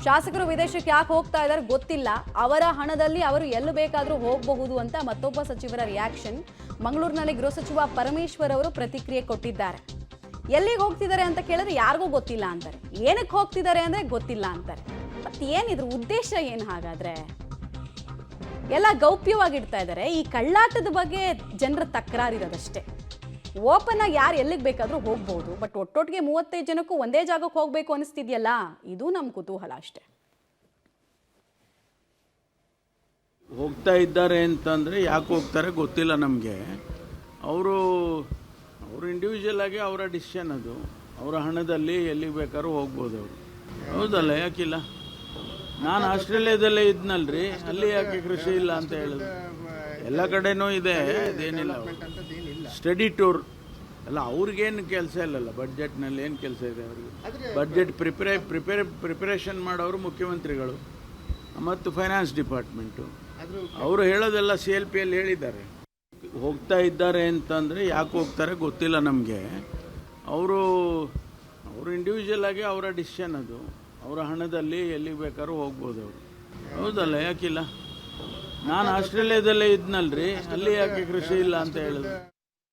ಶಾಸಕರು ವಿದೇಶಕ್ಕೆ ಯಾಕೆ ಹೋಗ್ತಾ ಇದ್ದಾರೆ ಗೊತ್ತಿಲ್ಲ, ಅವರ ಹಣದಲ್ಲಿ ಅವರು ಎಲ್ಲಿ ಬೇಕಾದರೂ ಹೋಗಬಹುದು ಅಂತ ಮತ್ತೊಬ್ಬ ಸಚಿವರ ರಿಯಾಕ್ಷನ್. ಮಂಗಳೂರಿನಲ್ಲಿ ಗೃಹ ಸಚಿವ ಪರಮೇಶ್ವರ್ ಅವರು ಪ್ರತಿಕ್ರಿಯೆ ಕೊಟ್ಟಿದ್ದಾರೆ. ಎಲ್ಲಿಗೆ ಹೋಗ್ತಿದ್ದಾರೆ ಅಂತ ಕೇಳಿದ್ರೆ ಯಾರಿಗೂ ಗೊತ್ತಿಲ್ಲ ಅಂತಾರೆ, ಏನಕ್ಕೆ ಹೋಗ್ತಿದ್ದಾರೆ ಅಂದ್ರೆ ಗೊತ್ತಿಲ್ಲ ಅಂತಾರೆ. ಮತ್ತೆ ಏನಿದ್ರ ಉದ್ದೇಶ ಏನು? ಹಾಗಾದ್ರೆ ಎಲ್ಲ ಗೌಪ್ಯವಾಗಿಡ್ತಾ ಇದ್ದಾರೆ. ಈ ಕಳ್ಳಾಟದ ಬಗ್ಗೆ ಜನರ ತಕರಾರಿರೋದಷ್ಟೇ. ಓಪನ್ ಆಗಿ ಯಾರು ಎಲ್ಲಿಗೆ ಬೇಕಾದರೂ ಹೋಗ್ಬೋದು, ಬಟ್ ಒಟ್ಟೊಟ್ಟಿಗೆ 35 ಜನಕ್ಕೂ ಒಂದೇ ಜಾಗಕ್ಕೆ ಹೋಗಬೇಕು ಅನಿಸ್ತಿದೆಯಲ್ಲ, ಇದು ನಮ್ಮ ಕುತೂಹಲ ಅಷ್ಟೇ. ಹೋಗ್ತಾ ಇದ್ದಾರೆ ಅಂತಂದರೆ ಯಾಕೆ ಹೋಗ್ತಾರೆ ಗೊತ್ತಿಲ್ಲ ನಮಗೆ. ಅವರು ಇಂಡಿವಿಜುವಲ್ ಆಗಿ ಅವರ ಡಿಸಿಷನ್, ಅದು ಅವರ ಹಣದಲ್ಲಿ ಎಲ್ಲಿಗೆ ಬೇಕಾದ್ರೂ ಹೋಗ್ಬೋದು ಅವರು. ಹೌದಲ್ಲ, ಯಾಕಿಲ್ಲ? ನಾನು ಆಸ್ಟ್ರೇಲಿಯಾದಲ್ಲೇ ಇದ್ನಲ್ರಿ, ಅಲ್ಲಿ ಯಾಕೆ ಕೃಷಿ ಇಲ್ಲ ಅಂತ ಹೇಳಿದ್ರು? ಎಲ್ಲ ಕಡೆನೂ ಇದೆ, ಅದೇನಿಲ್ಲ. ಸ್ಟಡಿ ಟೂರ್ ಅಲ್ಲ, ಅವ್ರಿಗೇನು ಕೆಲಸ ಇಲ್ಲಲ್ಲ, ಬಡ್ಜೆಟ್ನಲ್ಲಿ ಏನು ಕೆಲಸ ಇದೆ ಅವ್ರಿಗೆ? ಬಡ್ಜೆಟ್ ಪ್ರಿಪರೇಷನ್ ಮಾಡೋರು ಮುಖ್ಯಮಂತ್ರಿಗಳು ಮತ್ತು ಫೈನಾನ್ಸ್ ಡಿಪಾರ್ಟ್ಮೆಂಟು. ಅವರು ಹೇಳೋದೆಲ್ಲ CLPಯಲ್ಲಿ ಹೇಳಿದ್ದಾರೆ. ಹೋಗ್ತಾ ಇದ್ದಾರೆ ಅಂತಂದರೆ ಯಾಕೆ ಹೋಗ್ತಾರೆ ಗೊತ್ತಿಲ್ಲ ನಮಗೆ. ಅವರು ಇಂಡಿವಿಜುವಲ್ ಆಗಿ ಅವರ ಡಿಸಿಷನ್, ಅದು ಅವರ ಹಣದಲ್ಲಿ ಎಲ್ಲಿಗೆ ಬೇಕಾದ್ರೂ ಹೋಗ್ಬೋದು ಅವರು. ಹೌದಲ್ಲ, ಯಾಕಿಲ್ಲ? ನಾನು ಆಸ್ಟ್ರೇಲಿಯಾದಲ್ಲೇ ಇದ್ನಲ್ರಿ, ಅಲ್ಲಿ ಯಾಕೆ ಕೃಷಿ ಇಲ್ಲ ಅಂತ ಹೇಳಿದ್ರು?